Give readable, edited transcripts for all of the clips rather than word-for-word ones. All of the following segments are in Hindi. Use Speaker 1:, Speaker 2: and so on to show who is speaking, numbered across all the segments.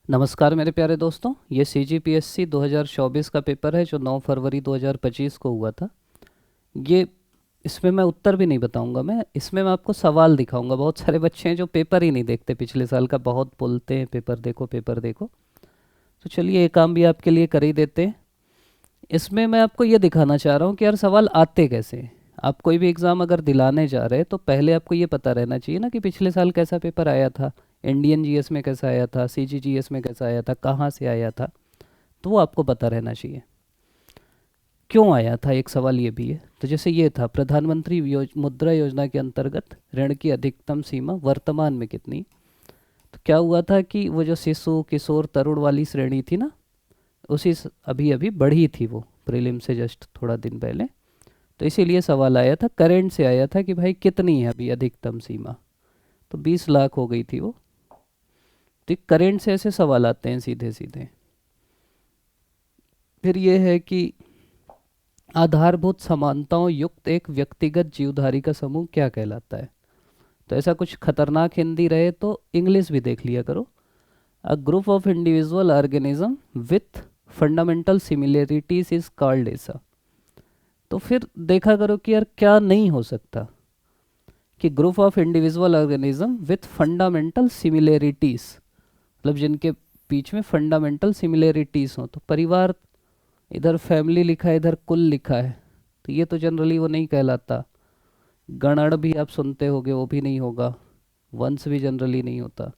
Speaker 1: नमस्कार मेरे प्यारे दोस्तों। ये CGPSC 2024 का पेपर है जो 9 फरवरी 2025 को हुआ था। ये इसमें मैं उत्तर भी नहीं बताऊंगा, मैं आपको सवाल दिखाऊंगा। बहुत सारे बच्चे हैं जो पेपर ही नहीं देखते, पिछले साल का बहुत बोलते हैं पेपर देखो पेपर देखो। तो चलिए ये काम भी आपके लिए कर ही देते हैं। इसमें मैं आपको ये दिखाना चाह रहा हूँ कि यार सवाल आते कैसे हैं। आप कोई भी एग्ज़ाम अगर दिलाने जा रहे हैं तो पहले आपको ये पता रहना चाहिए ना कि पिछले साल कैसा पेपर आया था, इंडियन जीएस में कैसा आया था, CGGS में कैसा आया था, कहाँ से आया था। तो वो आपको पता रहना चाहिए क्यों आया था। एक सवाल ये भी है। तो जैसे ये था, प्रधानमंत्री मुद्रा योजना के अंतर्गत ऋण की अधिकतम सीमा वर्तमान में कितनी। तो क्या हुआ था कि वो जो शिशु किशोर तरुण वाली श्रेणी थी ना, अभी अभी बढ़ी थी वो प्रीलिम से जस्ट थोड़ा दिन पहले। तो इसीलिए सवाल आया था, करंट से आया था कि भाई कितनी है अभी अधिकतम सीमा। तो 20 लाख हो गई थी वो। तो करंट से ऐसे सवाल आते हैं सीधे सीधे। फिर ये है कि आधारभूत समानताओं युक्त एक व्यक्तिगत जीवधारी का समूह क्या कहलाता है। तो ऐसा कुछ खतरनाक हिंदी रहे तो इंग्लिश भी देख लिया करो। A group of individual organism with fundamental similarities is called ऐसा। तो फिर देखा करो कि यार क्या नहीं हो सकता कि group of individual organism with fundamental similarities, मतलब जिनके बीच में फंडामेंटल सिमिलरिटीज हो। तो परिवार, इधर फैमिली लिखा है इधर कुल लिखा है, तो ये तो जनरली वो नहीं कहलाता। गणड़ भी आप सुनते होगे, वो भी नहीं होगा। वंश भी जनरली नहीं होता।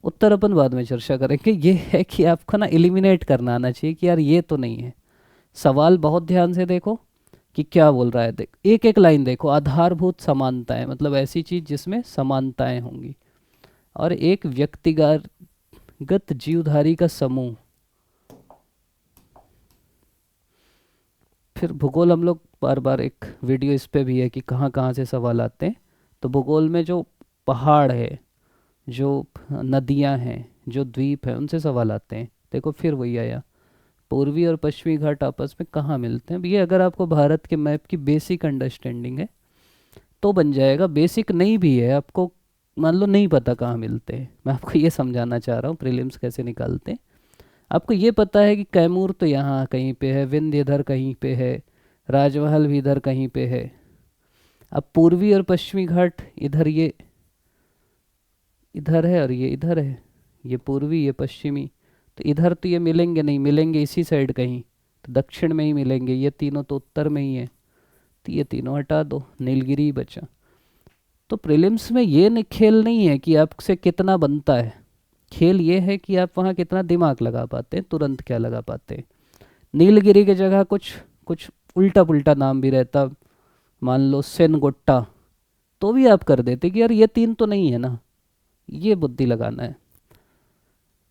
Speaker 1: उत्तर अपन बाद में चर्चा करेंगे। ये है कि आपको ना एलिमिनेट करना आना चाहिए कि यार ये तो नहीं है। सवाल बहुत ध्यान से देखो कि क्या बोल रहा है। देख एक एक लाइन देखो। आधारभूत समानताएं मतलब ऐसी चीज जिसमें समानताएं होंगी, और एक व्यक्तिगत जीवधारी का समूह। फिर भूगोल हम लोग बार बार, एक वीडियो इस पे भी है कि कहाँ कहाँ से सवाल आते हैं। तो भूगोल में जो पहाड़ है, जो नदियाँ हैं, जो द्वीप हैं, उनसे सवाल आते हैं। देखो फिर वही आया, पूर्वी और पश्चिमी घाट आपस में कहाँ मिलते हैं। ये अगर आपको भारत के मैप की बेसिक अंडरस्टैंडिंग है तो बन जाएगा। बेसिक नहीं भी है आपको, मान लो नहीं पता कहाँ मिलते हैं, मैं आपको ये समझाना चाह रहा हूँ प्रीलिम्स कैसे निकालते हैं। आपको ये पता है कि कैमूर तो यहाँ कहीं पे है, विंध्य इधर कहीं पे है, राजमहल भी इधर कहीं पे है। अब पूर्वी और पश्चिमी घाट इधर, ये इधर है और ये इधर है, ये पूर्वी ये पश्चिमी। तो इधर तो ये मिलेंगे नहीं, मिलेंगे इसी साइड कहीं, तो दक्षिण में ही मिलेंगे। ये तीनों तो उत्तर में ही है, तो ये तीनों हटा दो, नीलगिरी ही बचा। तो प्रीलिम्स में ये खेल नहीं है कि आपसे कितना बनता है। खेल ये है कि आप वहाँ कितना दिमाग लगा पाते हैं, तुरंत क्या लगा पाते हैं। नीलगिरी की जगह कुछ कुछ उल्टा पुल्टा नाम भी रहता, मान लो सेनगोट्टा, तो भी आप कर देते कि यार ये तीन तो नहीं है ना। ये बुद्धि लगाना है।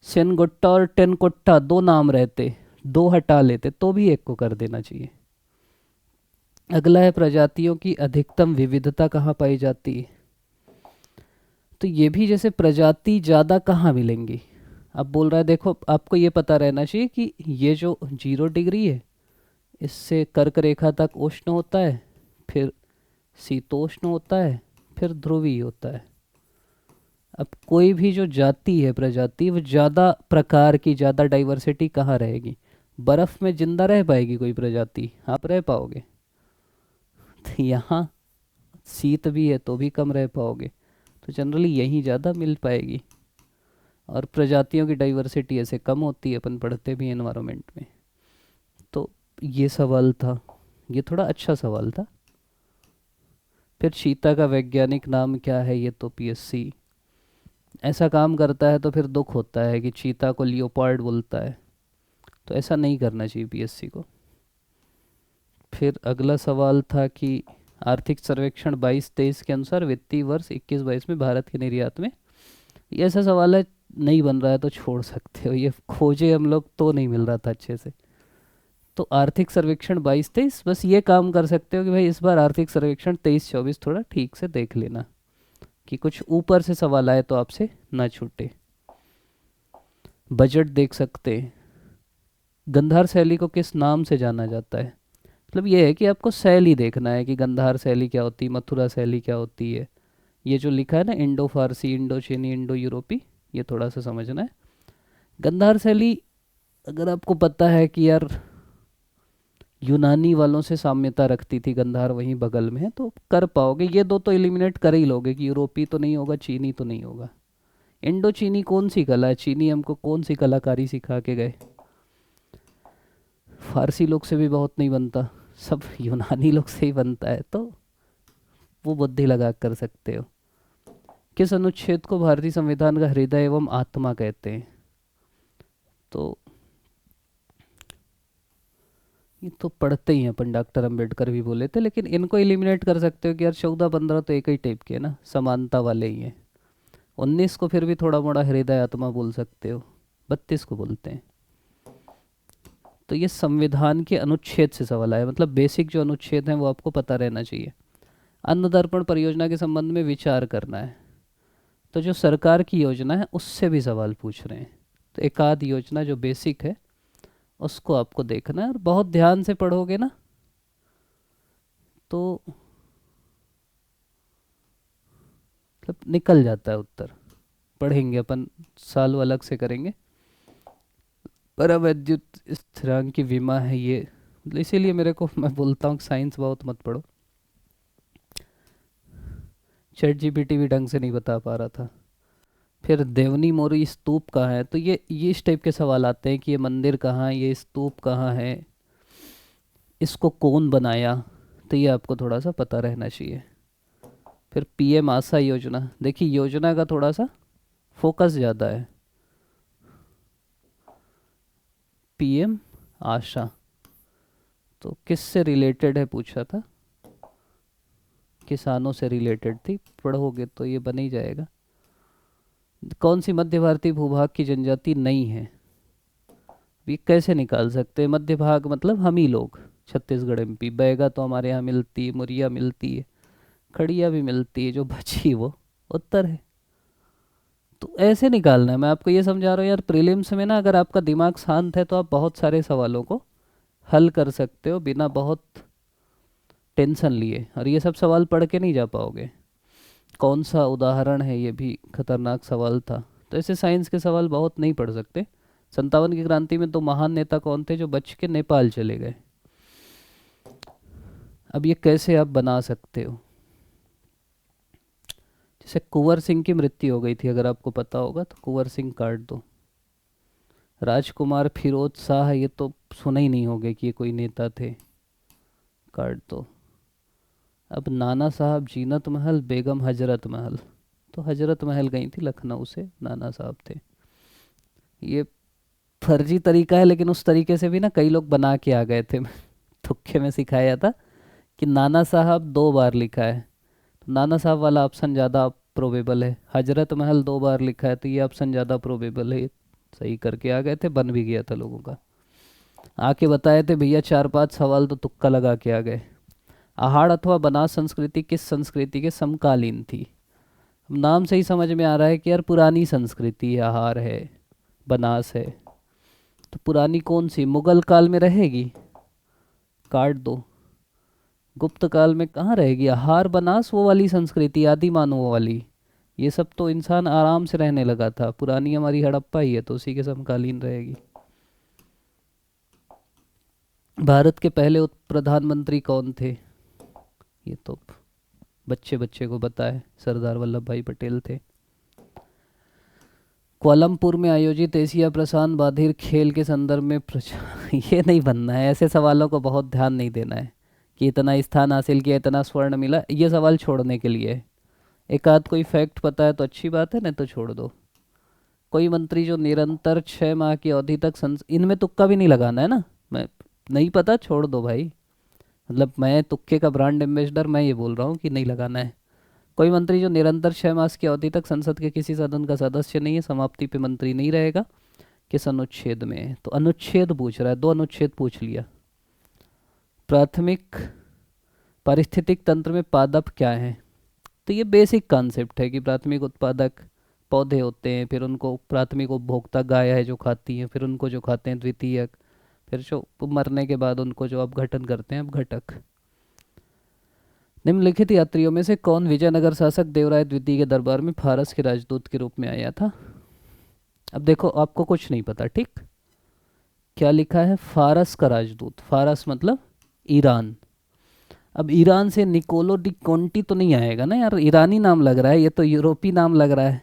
Speaker 1: सेनगोट्टा और टेनकोट्टा दो नाम रहते, दो हटा लेते तो भी एक को कर देना चाहिए। अगला है, प्रजातियों की अधिकतम विविधता कहाँ पाई जाती है। तो ये भी जैसे प्रजाति ज़्यादा कहाँ मिलेंगी। अब बोल रहा है, देखो आपको ये पता रहना चाहिए कि ये जो 0 डिग्री है, इससे कर्क रेखा तक उष्ण होता है, फिर शीतोष्ण होता है, फिर ध्रुवीय होता है। अब कोई भी जो जाति है, प्रजाति, वो ज़्यादा प्रकार की, ज़्यादा डाइवर्सिटी कहाँ रहेगी। बर्फ़ में जिंदा रह पाएगी कोई प्रजाति, आप रह पाओगे। तो यहाँ शीत भी है तो भी कम रह पाओगे। तो जनरली यहीं ज़्यादा मिल पाएगी। और प्रजातियों की डाइवर्सिटी ऐसे कम होती है, अपन पढ़ते भी एनवायरनमेंट में। तो ये सवाल था, ये थोड़ा अच्छा सवाल था। फिर चीता का वैज्ञानिक नाम क्या है, ये तो PSC ऐसा काम करता है तो फिर दुख होता है कि चीता को लियोपार्ड बोलता है। तो ऐसा नहीं करना चाहिए PSC को। फिर अगला सवाल था कि आर्थिक सर्वेक्षण 22-23 के अनुसार वित्तीय वर्ष 21-22 में भारत के निर्यात में, ये ऐसा सवाल है, नहीं बन रहा है तो छोड़ सकते हो। ये खोजे हम लोग तो नहीं मिल रहा था अच्छे से। तो आर्थिक सर्वेक्षण 22-23 बस ये काम कर सकते हो कि भाई इस बार आर्थिक सर्वेक्षण 23-24 थोड़ा ठीक से देख लेना, कि कुछ ऊपर से सवाल आए तो आपसे ना छूटे। बजट देख सकते हैं। गंधार शैली को किस नाम से जाना जाता है। मतलब ये है कि आपको शैली देखना है कि गंधार शैली क्या होती है, मथुरा शैली क्या होती है। ये जो लिखा है ना, इंडो फारसी, इंडो चीनी, इंडो यूरोपी, ये थोड़ा सा समझना है। गंधार शैली, अगर आपको पता है कि यार यूनानी वालों से साम्यता रखती थी, गंधार वहीं बगल में है, तो कर पाओगे। ये दो तो एलिमिनेट कर ही लोगे कि यूरोपी तो नहीं होगा, चीनी तो नहीं होगा। इंडो चीनी कौन सी कला है? चीनी हमको कौन सी कलाकारी सिखा के गए? फारसी लोग से भी बहुत नहीं बनता, सब यूनानी लोग से ही बनता है। तो वो बुद्धि लगा कर सकते हो। किस अनुच्छेद को भारतीय संविधान का हृदय एवं आत्मा कहते हैं? तो ये तो पढ़ते ही हैं अपन, डॉक्टर अंबेडकर भी बोले थे। लेकिन इनको एलिमिनेट कर सकते हो कि यार 14-15 तो एक ही टाइप के है ना, समानता वाले ही हैं। 19 को फिर भी थोड़ा मोड़ा हृदय आत्मा बोल सकते हो, 32 को बोलते हैं। तो ये संविधान के अनुच्छेद से सवाल आया, मतलब बेसिक जो अनुच्छेद हैं वो आपको पता रहना चाहिए। अन्न दर्पण परियोजना के संबंध में विचार करना है, तो जो सरकार की योजना है उससे भी सवाल पूछ रहे हैं। तो एक आध योजना जो बेसिक है उसको आपको देखना है, और बहुत ध्यान से पढ़ोगे ना तो मतलब निकल जाता है उत्तर। पढ़ेंगे अपन, साल अलग से करेंगे। परावैद्युत स्थिरांक की विमा है ये, मतलब इसीलिए मेरे को, मैं बोलता हूँ साइंस बहुत मत पढ़ो। चैट जीपीटी भी ढंग से नहीं बता पा रहा था। फिर देवनी मोरी स्तूप कहाँ है? तो ये इस टाइप के सवाल आते हैं कि ये मंदिर कहाँ है, ये स्तूप कहाँ है, इसको कौन बनाया, तो ये आपको थोड़ा सा पता रहना चाहिए। फिर पीएम आशा योजना, देखिए योजना का थोड़ा सा फोकस ज़्यादा है। पीएम आशा तो किससे रिलेटेड है पूछा था, किसानों से रिलेटेड थी। पढ़ोगे तो ये बन ही जाएगा। कौन सी मध्य भारतीय भूभाग की जनजाति नहीं है? ये कैसे निकाल सकते हैं? मध्य भाग मतलब हम ही लोग, छत्तीसगढ़ एमपी। बैगा तो हमारे यहाँ मिलती है, मुरिया मिलती है, खड़िया भी मिलती है, जो बची वो उत्तर है। तो ऐसे निकालना है। मैं आपको ये समझा रहा हूँ यार, प्रीलिम्स में ना अगर आपका दिमाग शांत है तो आप बहुत सारे सवालों को हल कर सकते हो बिना बहुत टेंशन लिए। और ये सब सवाल पढ़ के नहीं जा पाओगे। कौन सा उदाहरण है, ये भी खतरनाक सवाल था। तो ऐसे साइंस के सवाल बहुत नहीं पढ़ सकते। 57 की क्रांति में 2 महान नेता कौन थे जो बच के नेपाल चले गए? अब ये कैसे आप बना सकते हो? जैसे कुंवर सिंह की मृत्यु हो गई थी, अगर आपको पता होगा तो कुंवर सिंह काट दो। राजकुमार फिरोज शाह, ये तो सुना ही नहीं होगा कि ये कोई नेता थे, काट दो। अब नाना साहब, जीनत महल, बेगम हजरत महल। तो हजरत महल गई थी लखनऊ से, नाना साहब थे। ये फर्जी तरीका है, लेकिन उस तरीके से भी ना कई लोग बना के आ गए थे। तुक्के में सिखाया था कि नाना साहब 2 बार लिखा है, तो नाना साहब वाला ऑप्शन ज़्यादा प्रोबेबल है। हजरत महल 2 बार लिखा है, तो ये ऑप्शन ज़्यादा प्रोबेबल है। सही करके आ गए थे, बन भी गया था लोगों का। आके बताए थे भैया 4-5 सवाल तो तुक्का लगा के आ गए। आहाड़ अथवा बनास संस्कृति किस संस्कृति के समकालीन थी? नाम से ही समझ में आ रहा है कि यार पुरानी संस्कृति है, आहार है, बनास है। तो पुरानी कौन सी, मुगल काल में रहेगी? काट दो। गुप्त काल में कहाँ रहेगी? आहार बनास वो वाली संस्कृति, आदि मानवों वाली। ये सब तो इंसान आराम से रहने लगा था। पुरानी हमारी हड़प्पा ही है, तो उसी के समकालीन रहेगी। भारत के पहले उप प्रधानमंत्री कौन थे? ये तो बच्चे बच्चे को पता है, सरदार वल्लभ भाई पटेल थे। कोलमपुर में आयोजित एशिया प्रशांत बधिर खेल के संदर्भ में ये नहीं बनना है। ऐसे सवालों को बहुत ध्यान नहीं देना है कि इतना स्थान हासिल किया, इतना स्वर्ण मिला। ये सवाल छोड़ने के लिए है। एक आध कोई फैक्ट पता है तो अच्छी बात है, नहीं तो छोड़ दो। कोई मंत्री जो निरंतर 6 माह की अवधि तक इनमें तुक्का भी नहीं लगाना है ना। मैं नहीं पता, छोड़ दो भाई। मतलब मैं तुक्के का ब्रांड एम्बेसडर, मैं ये बोल रहा हूँ कि नहीं लगाना है। कोई मंत्री जो निरंतर 6 मास की अवधि तक संसद के किसी सदन का सदस्य नहीं है, समाप्ति पे मंत्री नहीं रहेगा, किस अनुच्छेद में है? तो अनुच्छेद पूछ रहा है, 2 अनुच्छेद पूछ लिया। प्राथमिक पारिस्थितिक तंत्र में पादप क्या है? तो ये बेसिक कॉन्सेप्ट है कि प्राथमिक उत्पादक पौधे होते हैं, फिर उनको प्राथमिक उपभोक्ता गाय है जो खाती है, फिर उनको जो खाते हैं द्वितीयक, फिर जो मरने के बाद उनको जो अपघटन करते हैं अपघटक। निम्नलिखित यात्रियों में से कौन विजयनगर शासक देवराय द्वितीय के दरबार में फारस के राजदूत के रूप में आया था? अब देखो आपको कुछ नहीं पता, ठीक। क्या लिखा है, फारस का राजदूत, फारस मतलब ईरान। अब ईरान से निकोलो डी कोंटी तो नहीं आएगा ना यार, ईरानी नाम लग रहा है, ये तो यूरोपी नाम लग रहा है।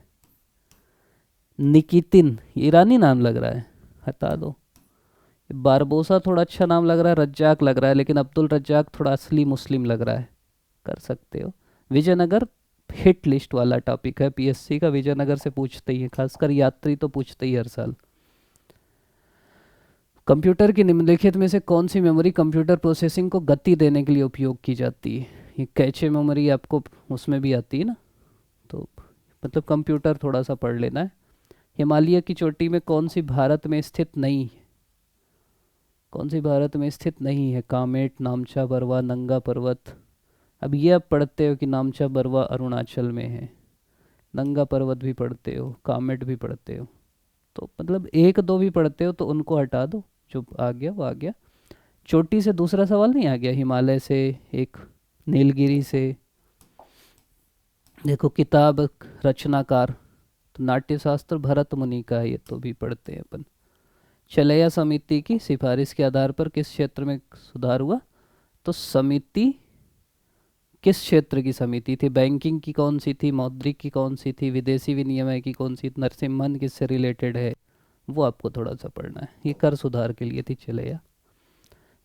Speaker 1: निकितिन ईरानी नाम लग रहा है, हटा दो। बारबोसा थोड़ा अच्छा नाम लग रहा है, रज्जाक लग रहा है, लेकिन अब्दुल रज्जाक थोड़ा असली मुस्लिम लग रहा है। कर सकते हो। विजयनगर हिट लिस्ट वाला टॉपिक है पीएससी का, विजयनगर से पूछते ही है, खासकर यात्री तो पूछते ही हर साल। कंप्यूटर की निम्नलिखित में से कौन सी मेमोरी कंप्यूटर प्रोसेसिंग को गति देने के लिए उपयोग की जाती है। ये कैचे मेमोरी आपको उसमें भी आती है ना, तो मतलब कंप्यूटर थोड़ा सा पढ़ लेना है। हिमालय की चोटी में कौन सी भारत में स्थित नहीं है, कौन सी भारत में स्थित नहीं है, कामेट, नामचा बरवा, नंगा पर्वत। अब ये आप पढ़ते हो कि नामचा बरवा अरुणाचल में है, नंगा पर्वत भी पढ़ते हो, कामेट भी पढ़ते हो, तो मतलब एक दो भी पढ़ते हो तो उनको हटा दो, जो आ गया वो आ गया। चोटी से दूसरा सवाल नहीं आ गया, हिमालय से एक, नीलगिरी से। देखो किताब रचनाकार, तो नाट्यशास्त्र भरत मुनि का है, ये तो भी पढ़ते हैं अपन। चलैया समिति की सिफारिश के आधार पर किस क्षेत्र में सुधार हुआ, तो समिति किस क्षेत्र की समिति थी, बैंकिंग की कौन सी थी, मौद्रिक की कौन सी थी, विदेशी विनिमय की कौन सी, नरसिम्हन किससे रिलेटेड है, वो आपको थोड़ा सा पढ़ना है। ये कर सुधार के लिए थी चलेया।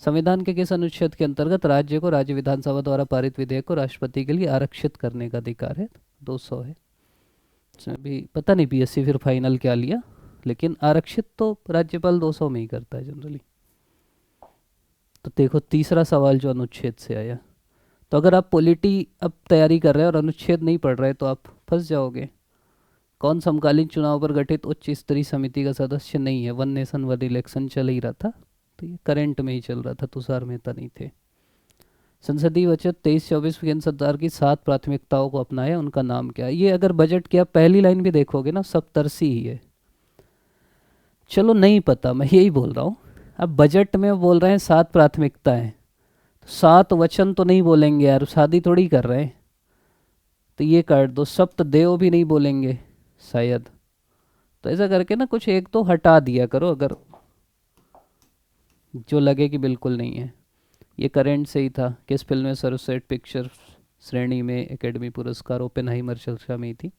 Speaker 1: संविधान के किस अनुच्छेद के अंतर्गत राज्य को राज्य विधानसभा द्वारा पारित विधेयक को राष्ट्रपति के लिए आरक्षित करने का अधिकार है, 200 है। इसमें भी पता नहीं पीएससी फिर फाइनल क्या लिया, लेकिन आरक्षित तो राज्यपाल 200 में ही करता है जनरली। तो देखो तीसरा सवाल जो अनुच्छेद से आया, तो अगर आप पॉलिटी अब तैयारी कर रहे हैं और अनुच्छेद नहीं पढ़ रहे तो आप फंस जाओगे। कौन समकालीन चुनाव पर गठित उच्च स्तरीय समिति का सदस्य नहीं है, वन नेशन वन इलेक्शन चल ही रहा था, तो ये करंट में ही चल रहा था, तुषार मेहता नहीं थे। संसदीय बजट 23-24 केंद्र सरकार की 7 प्राथमिकताओं को अपनाया, उनका नाम क्या है। ये अगर बजट की आप पहली लाइन भी देखोगे ना, सप्तर्षि ही है। चलो नहीं पता, मैं यही बोल रहा हूँ। अब बजट में बोल रहे हैं 7 प्राथमिकताएं, 7 वचन तो नहीं बोलेंगे यार, शादी थोड़ी कर रहे हैं, तो ये काट दो। सप्त देव भी नहीं बोलेंगे शायद, तो ऐसा करके ना कुछ एक तो हटा दिया करो, अगर जो लगे कि बिल्कुल नहीं है। ये करंट से ही था, किस फिल्म में सर्वश्रेष्ठ पिक्चर श्रेणी में एकेडमी पुरस्कार ओपेनहाइमर चर्चा में ही थी।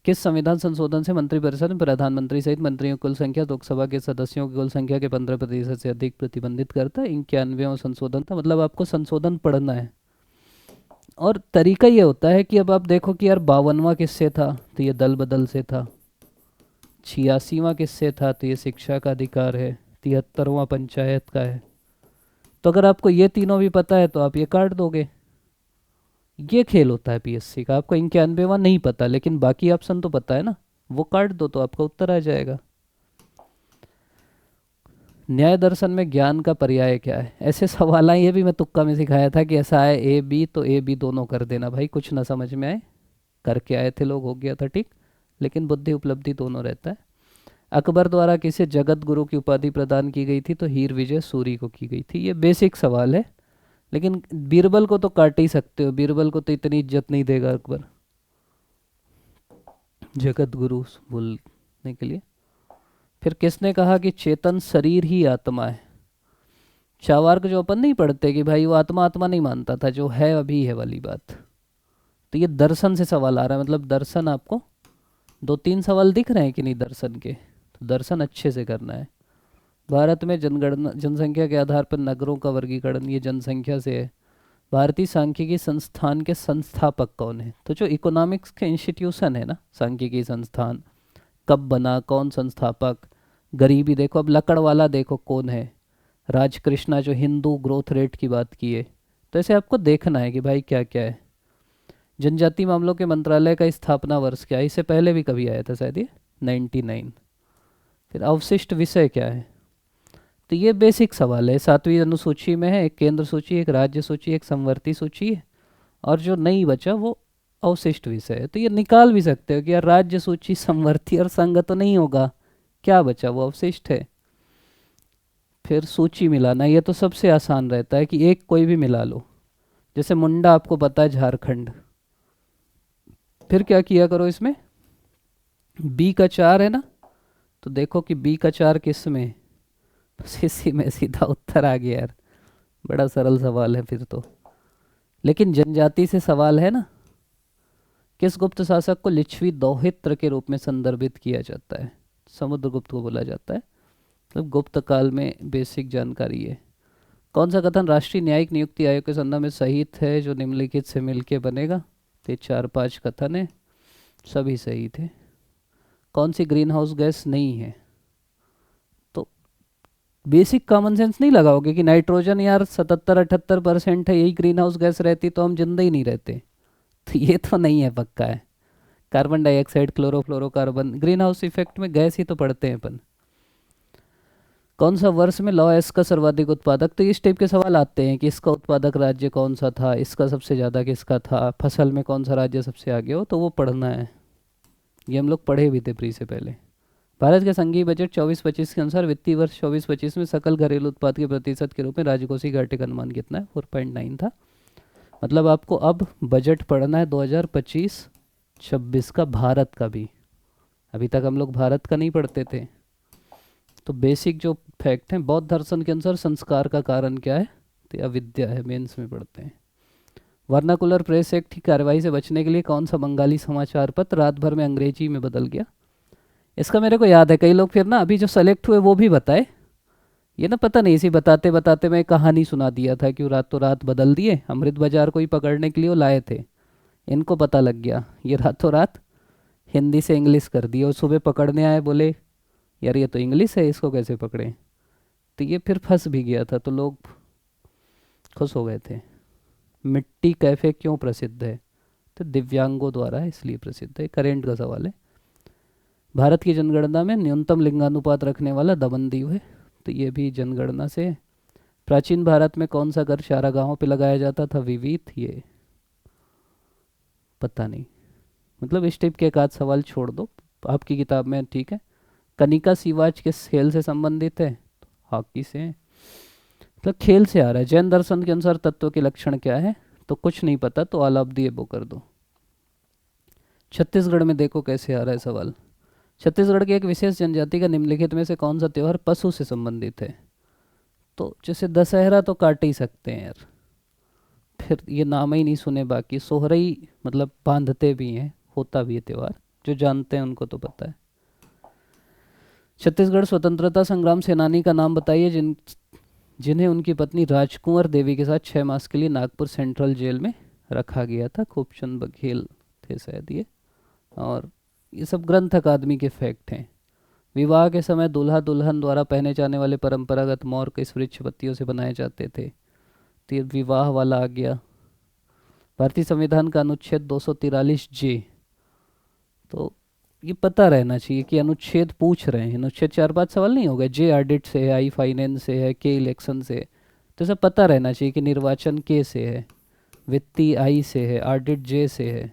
Speaker 1: किस संविधान संशोधन से मंत्रिपरिषद में प्रधानमंत्री सहित मंत्रियों की कुल संख्या लोकसभा के सदस्यों की कुल संख्या के 15% से अधिक प्रतिबंधित करता है। 91वां संशोधन था, मतलब आपको संशोधन पढ़ना है। और तरीका ये होता है कि अब आप देखो कि यार 52वां किससे था, तो ये दल बदल से था। 86वां किससे था, तो ये शिक्षा का अधिकार है। 73वां पंचायत का है। तो अगर आपको ये तीनों भी पता है तो आप ये काट दोगे। ये खेल होता है पीएससी का। आपको 91वां नहीं पता लेकिन बाकी ऑप्शन तो पता है ना, वो काट दो तो आपका उत्तर आ जाएगा। न्याय दर्शन में ज्ञान का पर्याय क्या है, ऐसे सवाल आए, ये भी मैं तुक्का में सिखाया था कि ऐसा है ए बी, तो ए बी दोनों कर देना भाई, कुछ ना समझ में आए, करके आए थे लोग, हो गया था ठीक, लेकिन बुद्धि उपलब्धि दोनों रहता है। अकबर द्वारा किसे जगत गुरु की उपाधि प्रदान की गई थी, तो हीर विजय सूरी को की गई थी। ये बेसिक सवाल है, लेकिन बीरबल को तो काट ही सकते हो, बीरबल को तो इतनी इज्जत नहीं देगा अकबर जगत गुरु बोलने के लिए। फिर किसने कहा कि चेतन शरीर ही आत्मा है। चावार्क जो अपन नहीं पढ़ते कि भाई वो आत्मा आत्मा नहीं मानता था, जो है अभी है वाली बात। तो ये दर्शन से सवाल आ रहा है, मतलब दर्शन आपको 2-3 सवाल दिख रहे हैं कि नहीं दर्शन के, तो दर्शन अच्छे से करना है। भारत में जनगणना जनसंख्या के आधार पर नगरों का वर्गीकरण, ये जनसंख्या से है। भारतीय सांख्यिकी संस्थान के संस्थापक कौन है, तो जो इकोनॉमिक्स के इंस्टीट्यूशन है ना सांख्यिकी संस्थान, कब बना, कौन संस्थापक। गरीबी देखो, अब लकड़ वाला देखो कौन है, राजकृष्णा जो हिंदू ग्रोथ रेट की बात की है। तो ऐसे आपको देखना है कि भाई क्या क्या है। जनजाति मामलों के मंत्रालय का स्थापना वर्ष क्या है, इससे पहले भी कभी आया था शायद ये 99। फिर अवशिष्ट विषय क्या है, तो ये बेसिक सवाल है। 7वीं अनुसूची में है, एक केंद्र सूची, एक राज्य सूची, एक समवर्ती सूची है, और जो नहीं बचा वो अवशिष्ट विषय है। तो ये निकाल भी सकते हो कि यार राज्य सूची समवर्ती और संघ तो नहीं होगा, क्या बचा, वो अवशिष्ट है। फिर सूची मिलाना, ये तो सबसे आसान रहता है कि एक कोई भी मिला लो, जैसे मुंडा आपको पता है झारखंड। फिर क्या किया करो इसमें, बी का 4 है ना, तो देखो कि बी का 4 किस में है? बस इसी में सीधा उत्तर आ गया यार। बड़ा सरल सवाल है फिर तो। लेकिन जनजाति से सवाल है ना। किस गुप्त शासक को लिच्छवी दौहित्र के रूप में संदर्भित किया जाता है? समुद्रगुप्त को बोला जाता है। मतलब गुप्त काल में बेसिक जानकारी है। कौन सा कथन राष्ट्रीय न्यायिक नियुक्ति आयोग के संदर्भ में सही है जो निम्नलिखित से मिलके बनेगा? तो ये 4-5 कथन है, सभी सही थे। कौन सी ग्रीन हाउस गैस नहीं है? तो बेसिक कॉमन सेंस नहीं लगाओगे कि नाइट्रोजन यार 77-78% है, यही ग्रीन हाउस गैस रहती तो हम जिंदा ही नहीं रहते। तो ये तो नहीं है, पक्का है। Carbon dioxide, chlorofluorocarbon green house effect में गैस ही तो पढ़ते हैं अपन। कौन सा वर्ष में लॉ एस का सर्वाधिक उत्पादक? तो इस टाइप के सवाल आते हैं कि इसका उत्पादक राज्य कौन सा था, इसका सबसे ज़्यादा किसका था, फसल में कौन सा राज्य सबसे आगे हो, तो वो पढ़ना है। ये हम लोग पढ़े भी थे प्री से पहले। भारत के संघीय बजट 24-25 के अनुसार वित्तीय वर्ष 24-25 में सकल घरेलू उत्पाद के प्रतिशत के रूप में राजकोषीय घाटे का अनुमान कितना है? 4.9 था। मतलब आपको अब बजट पढ़ना है 2025-26 का, भारत का भी। अभी तक हम लोग भारत का नहीं पढ़ते थे। तो बेसिक जो फैक्ट हैं, बौद्ध दर्शन के अनुसार संस्कार का कारण क्या है? तो ये अविद्या है, मेंस में पढ़ते हैं। वर्नाकुलर प्रेस एक्ट की कार्रवाई से बचने के लिए कौन सा बंगाली समाचार पत्र रात भर में अंग्रेजी में बदल गया? इसका मेरे को याद है, कई लोग फिर ना अभी जो सेलेक्ट हुए वो भी बताए। ये ना पता नहीं, इसी बताते बताते मैं कहानी सुना दिया था कि वो रातों रात बदल दिए, अमृत बाजार को ही पकड़ने के लिए वो लाए थे। इनको पता लग गया, ये रातों रात हिंदी से इंग्लिश कर दिए, और सुबह पकड़ने आए, बोले यार ये तो इंग्लिश है, इसको कैसे पकड़ें? तो ये फिर फंस भी गया था, तो लोग खुश हो गए थे। मिट्टी कैफे क्यों प्रसिद्ध है? तो दिव्यांगों द्वारा है, इसलिए प्रसिद्ध है। करेंट का सवाल है। भारत की जनगणना में न्यूनतम लिंगानुपात रखने वाला दमन दीव है। तो ये भी जनगणना से है। प्राचीन भारत में कौन सा कर चारागाहों पे लगाया जाता था? विविध। ये पता नहीं, मतलब इस टाइप के एक आध सवाल छोड़ दो, आपकी किताब में ठीक है। कनिका सीवाच किस खेल से संबंधित है? हॉकी से है। मतलब खेल से आ रहा है। जैन दर्शन के अनुसार तत्व के लक्षण क्या है? तो कुछ नहीं पता, तो ऑल ऑफ दी एबो कर दो। छत्तीसगढ़ में देखो कैसे आ रहा है सवाल। छत्तीसगढ़ की एक विशेष जनजाति का निम्नलिखित में से कौन सा त्यौहार पशु से संबंधित है? तो जैसे दशहरा तो काट ही सकते हैं यार, फिर ये नाम ही नहीं सुने बाकी। सोहरई मतलब बांधते भी हैं, होता भी है त्यौहार, जो जानते हैं उनको तो पता है। छत्तीसगढ़ स्वतंत्रता संग्राम सेनानी का नाम बताइए जिन्हें उनकी पत्नी राजकुंवर देवी के साथ 6 मास के लिए नागपुर सेंट्रल जेल में रखा गया था। खूबचंद बघेल थे शायद ये। और ये सब ग्रंथ अकादमी के फैक्ट हैं। विवाह के समय दूल्हा दुल्हन द्वारा पहने जाने वाले परंपरागत मोर किस वृक्ष पत्तियों से बनाए जाते थे? तो ये विवाह वाला आ गया। भारतीय संविधान का अनुच्छेद 243 जे, तो ये पता रहना चाहिए कि अनुच्छेद पूछ रहे हैं। अनुच्छेद 4-5 सवाल नहीं हो गए। जे ऑडिट से है, आई फाइनेंस से है, के इलेक्शन से है। तो सब पता रहना चाहिए कि निर्वाचन के से है, वित्तीय आई से है, ऑडिट जे से है,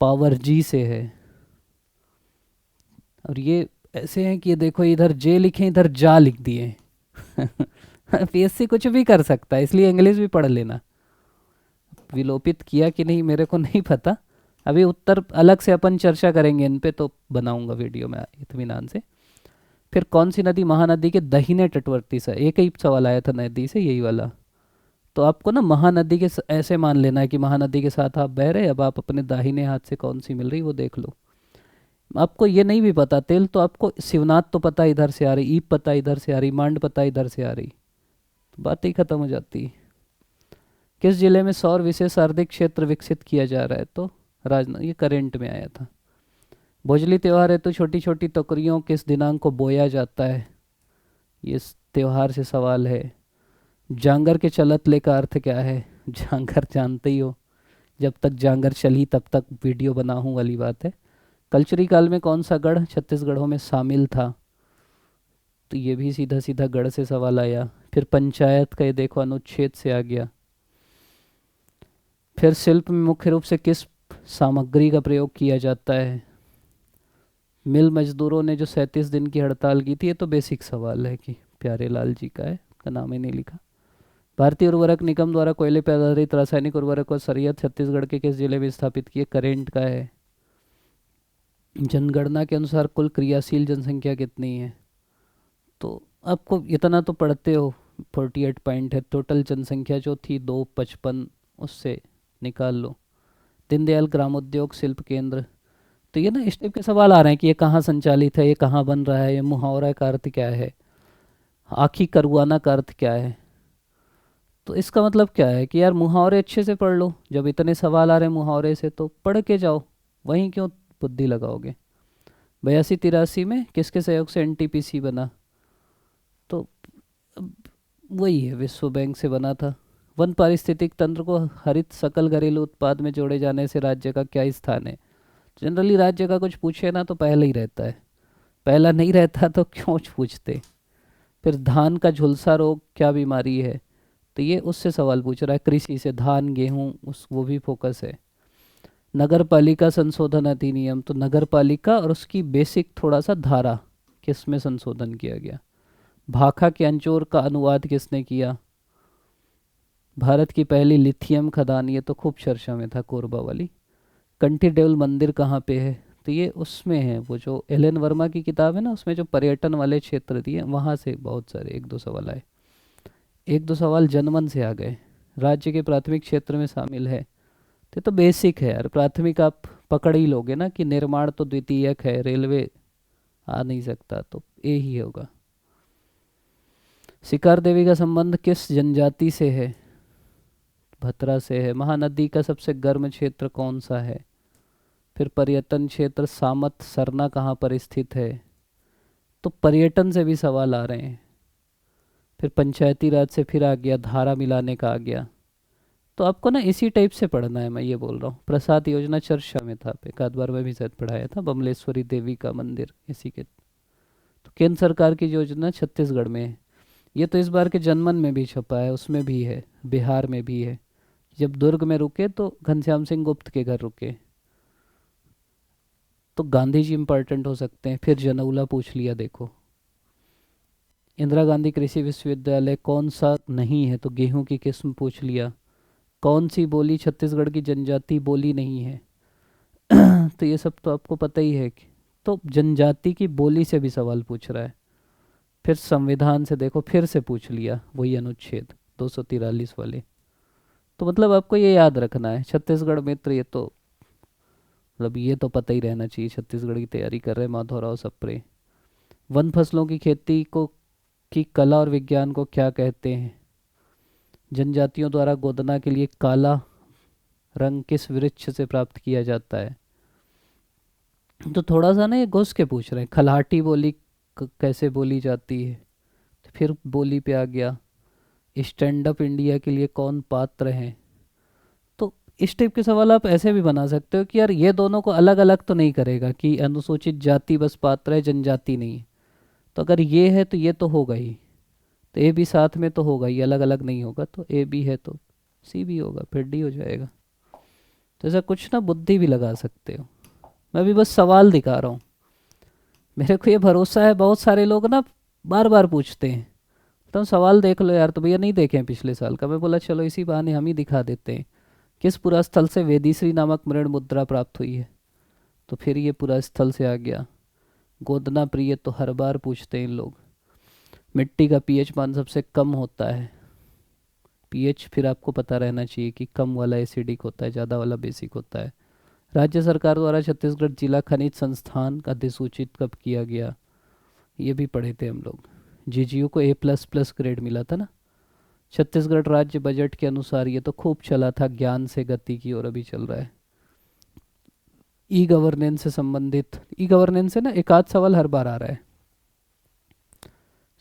Speaker 1: पावर जी से है। और ये ऐसे हैं कि ये देखो, इधर जे लिखे, इधर जा लिख दिए। पीएससी कुछ भी कर सकता है, इसलिए इंग्लिश भी पढ़ लेना। विलोपित किया कि नहीं मेरे को नहीं पता। अभी उत्तर अलग से अपन चर्चा करेंगे इन पे, तो बनाऊंगा वीडियो में इत्मीनान से। फिर कौन सी नदी महानदी के दाहिने तटवर्ती से? एक ही सवाल आया था नदी से, यही वाला। तो आपको ना महानदी के ऐसे मान लेना है कि महानदी के साथ आप बह रहे, अब आप अपने दाहिने हाथ से कौन सी मिल रही वो देख लो। आपको ये नहीं भी पता तेल, तो आपको शिवनाथ तो पता इधर से आ रही, ईप पता इधर से आ रही, मांड पता इधर से आ रही, तो बात ही खत्म हो जाती। किस जिले में सौर विशेष आर्थिक क्षेत्र विकसित किया जा रहा है? तो राजनाथ, ये करेंट में आया था। भोजली त्यौहार है तो छोटी छोटी टोकरियों किस दिनांक को बोया जाता है? ये इस त्यौहार से सवाल है। जांगर के चलतले का अर्थ क्या है? जांगर जानते ही हो, जब तक जांगर चली तब तक वीडियो बना हूँ वाली बात है। कल्चरी काल में कौन सा गढ़ छत्तीसगढ़ों में शामिल था? तो ये भी सीधा सीधा गढ़ से सवाल आया। फिर पंचायत का ये देखो अनुच्छेद से आ गया। फिर शिल्प में मुख्य रूप से किस सामग्री का प्रयोग किया जाता है? मिल मजदूरों ने जो 37 दिन की हड़ताल की थी, ये तो बेसिक सवाल है कि प्यारे लाल जी का है, का नाम ही नहीं लिखा। भारतीय उर्वरक निगम द्वारा कोयले पर आधारित रासायनिक उर्वरक और सरियत छत्तीसगढ़ के किस जिले में स्थापित किए? करेंट का है। जनगणना के अनुसार कुल क्रियाशील जनसंख्या कितनी है? तो आपको इतना तो पढ़ते हो, 48 पॉइंट है। टोटल जनसंख्या जो थी 255, उससे निकाल लो। दीनदयाल ग्रामोद्योग शिल्प केंद्र, तो ये ना इस टाइप के सवाल आ रहे हैं कि ये कहाँ संचालित है, ये कहाँ बन रहा है, ये मुहावरा का अर्थ क्या है, आखी करुआना का अर्थ क्या है। तो इसका मतलब क्या है कि यार मुहावरे अच्छे से पढ़ लो, जब इतने सवाल आ रहे हैं मुहावरे से तो पढ़ के जाओ, वहीं क्यों बुद्धि लगाओगे। 82-83 में किसके सहयोग से एनटीपीसी बना? तो अब वही है, विश्व बैंक से बना था। वन पारिस्थितिक तंत्र को हरित सकल घरेलू उत्पाद में जोड़े जाने से राज्य का क्या स्थान है? जनरली राज्य का कुछ पूछे ना तो पहले ही रहता है, पहला नहीं रहता तो क्यों पूछते। फिर धान का झुलसा रोग क्या बीमारी है? तो ये उससे सवाल पूछ रहा है, कृषि से, धान गेहूं उस वो भी फोकस है। नगर पालिका संशोधन अधिनियम, तो नगर पालिका और उसकी बेसिक थोड़ा सा धारा, किस में संशोधन किया गया? भाखा के अंचोर का अनुवाद किसने किया? भारत की पहली लिथियम खदान, ये तो खूब चर्चा में था, कोरबा वाली। कंठी देवल मंदिर कहाँ पे है? तो ये उसमें है, वो जो एल वर्मा की किताब है ना, उसमें जो पर्यटन वाले क्षेत्र दिए वहाँ से बहुत सारे एक दो सवाल आए। एक दो सवाल जनमन से आ गए। राज्य के प्राथमिक क्षेत्र में शामिल है, तो ये तो बेसिक है यार, प्राथमिक आप पकड़ ही लोगे ना कि निर्माण तो द्वितीयक है, रेलवे आ नहीं सकता, तो ए ही होगा। शिकार देवी का संबंध किस जनजाति से है? भतरा से है। महानदी का सबसे गर्म क्षेत्र कौन सा है? फिर पर्यटन क्षेत्र सामत सरना कहाँ पर स्थित है? तो पर्यटन से भी सवाल आ रहे हैं। फिर पंचायती राज से फिर आ गया, धारा मिलाने का आ गया। तो आपको ना इसी टाइप से पढ़ना है, मैं ये बोल रहा हूँ। प्रसाद योजना चर्चा में था, एक आध बार मैं भी शायद पढ़ाया था, बमलेश्वरी देवी का मंदिर इसी के। तो केंद्र सरकार की योजना छत्तीसगढ़ में है। ये तो इस बार के जनमन में भी छपा है, उसमें भी है, बिहार में भी है। जब दुर्ग में रुके तो घनश्याम सिंह गुप्त के घर रुके, तो गांधी जी इंपॉर्टेंट हो सकते हैं। फिर जनौला पूछ लिया, देखो। इंदिरा गांधी कृषि विश्वविद्यालय कौन सा नहीं है? तो गेहूं की किस्म पूछ लिया। कौन सी बोली छत्तीसगढ़ की जनजाति बोली नहीं है? तो ये सब तो आपको पता ही है कि, तो जनजाति की बोली से भी सवाल पूछ रहा है। फिर संविधान से देखो, फिर से पूछ लिया वही अनुच्छेद 243 वाले। तो मतलब आपको ये याद रखना है, छत्तीसगढ़ मित्र, ये तो मतलब ये तो पता ही रहना चाहिए, छत्तीसगढ़ की तैयारी कर रहे हैं माधवराव सप्रे। वन फसलों की खेती को की कला और विज्ञान को क्या कहते हैं? जनजातियों द्वारा गोदना के लिए काला रंग किस वृक्ष से प्राप्त किया जाता है? तो थोड़ा सा ना ये घुस के पूछ रहे हैं। खल्हाटी बोली कैसे बोली जाती है? तो फिर बोली पे आ गया। स्टैंड अप इंडिया के लिए कौन पात्र हैं? तो इस टाइप के सवाल आप ऐसे भी बना सकते हो कि यार ये दोनों को अलग अलग तो नहीं करेगा कि अनुसूचित जाति बस पात्र है, जनजाति नहीं है। तो अगर ये है तो ये तो होगा ही, तो ए भी साथ में तो होगा, ये अलग अलग नहीं होगा। तो ए भी है तो सी भी होगा, फिर डी हो जाएगा। तो ऐसा कुछ ना बुद्धि भी लगा सकते हो, मैं भी बस सवाल दिखा रहा हूँ। मेरे को ये भरोसा है, बहुत सारे लोग ना बार बार पूछते हैं तो सवाल देख लो यार, तो भैया नहीं देखे हैं पिछले साल का। मैं बोला चलो इसी बहाने हम ही दिखा देते हैं। किस पुरा स्थल से वेदीश्री नामक मृण मुद्रा प्राप्त हुई है? तो फिर ये पुरा स्थल से आ गया। गोदना प्रिय तो हर बार पूछते हैं इन लोग। मिट्टी का पीएच मान सबसे कम होता है। पीएच फिर आपको पता रहना चाहिए कि कम वाला एसिडिक होता है, ज़्यादा वाला बेसिक होता है। राज्य सरकार द्वारा छत्तीसगढ़ जिला खनिज संस्थान का अधिसूचित कब किया गया? ये भी पढ़े थे हम लोग। जीजीयू को A++ ग्रेड मिला था ना। छत्तीसगढ़ राज्य बजट के अनुसार, ये तो खूब चला था, ज्ञान से गति की ओर अभी चल रहा है। ई गवर्नेंस से संबंधित, ई गवर्नेंस से ना एक आध सवाल हर बार आ रहा है।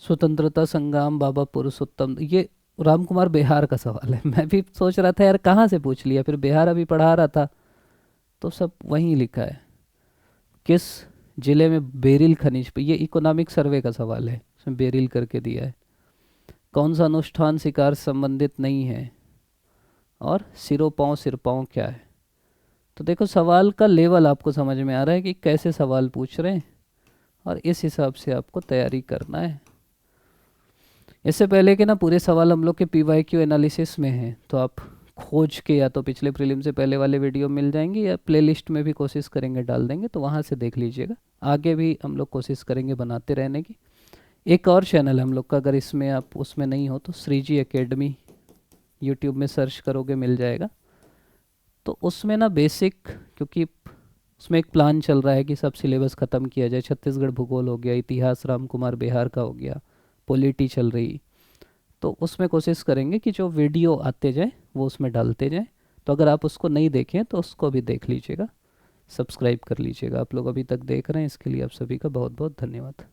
Speaker 1: स्वतंत्रता संग्राम बाबा पुरुषोत्तम, ये राम कुमार बिहार का सवाल है। मैं भी सोच रहा था यार कहाँ से पूछ लिया, फिर बिहार अभी पढ़ा रहा था तो सब वहीं लिखा है। किस जिले में बेरिल खनिज पे, ये इकोनॉमिक सर्वे का सवाल है, उसमें बेरिल करके दिया है। कौन सा अनुष्ठान शिकार संबंधित नहीं है? और सिरोपाँव सिरपाँव क्या है? तो देखो सवाल का लेवल आपको समझ में आ रहा है कि कैसे सवाल पूछ रहे हैं, और इस हिसाब से आपको तैयारी करना है। इससे पहले कि ना पूरे सवाल हम लोग के PYQ एनालिसिस में हैं, तो आप खोज के, या तो पिछले प्रीलिम से पहले वाले वीडियो मिल जाएंगे, या प्लेलिस्ट में भी कोशिश करेंगे डाल देंगे, तो वहाँ से देख लीजिएगा। आगे भी हम लोग कोशिश करेंगे बनाते रहने की। एक और चैनल है हम लोग का, अगर इसमें आप उसमें नहीं हो तो श्री जी एकेडमी यूट्यूब में सर्च करोगे मिल जाएगा। तो उसमें ना बेसिक, क्योंकि उसमें एक प्लान चल रहा है कि सब सिलेबस ख़त्म किया जाए, छत्तीसगढ़ भूगोल हो गया, इतिहास राम कुमार बिहार का हो गया, पॉलिटी चल रही, तो उसमें कोशिश करेंगे कि जो वीडियो आते जाए वो उसमें डालते जाएं। तो अगर आप उसको नहीं देखें तो उसको भी देख लीजिएगा, सब्सक्राइब कर लीजिएगा। आप लोग अभी तक देख रहे हैं, इसके लिए आप सभी का बहुत बहुत धन्यवाद।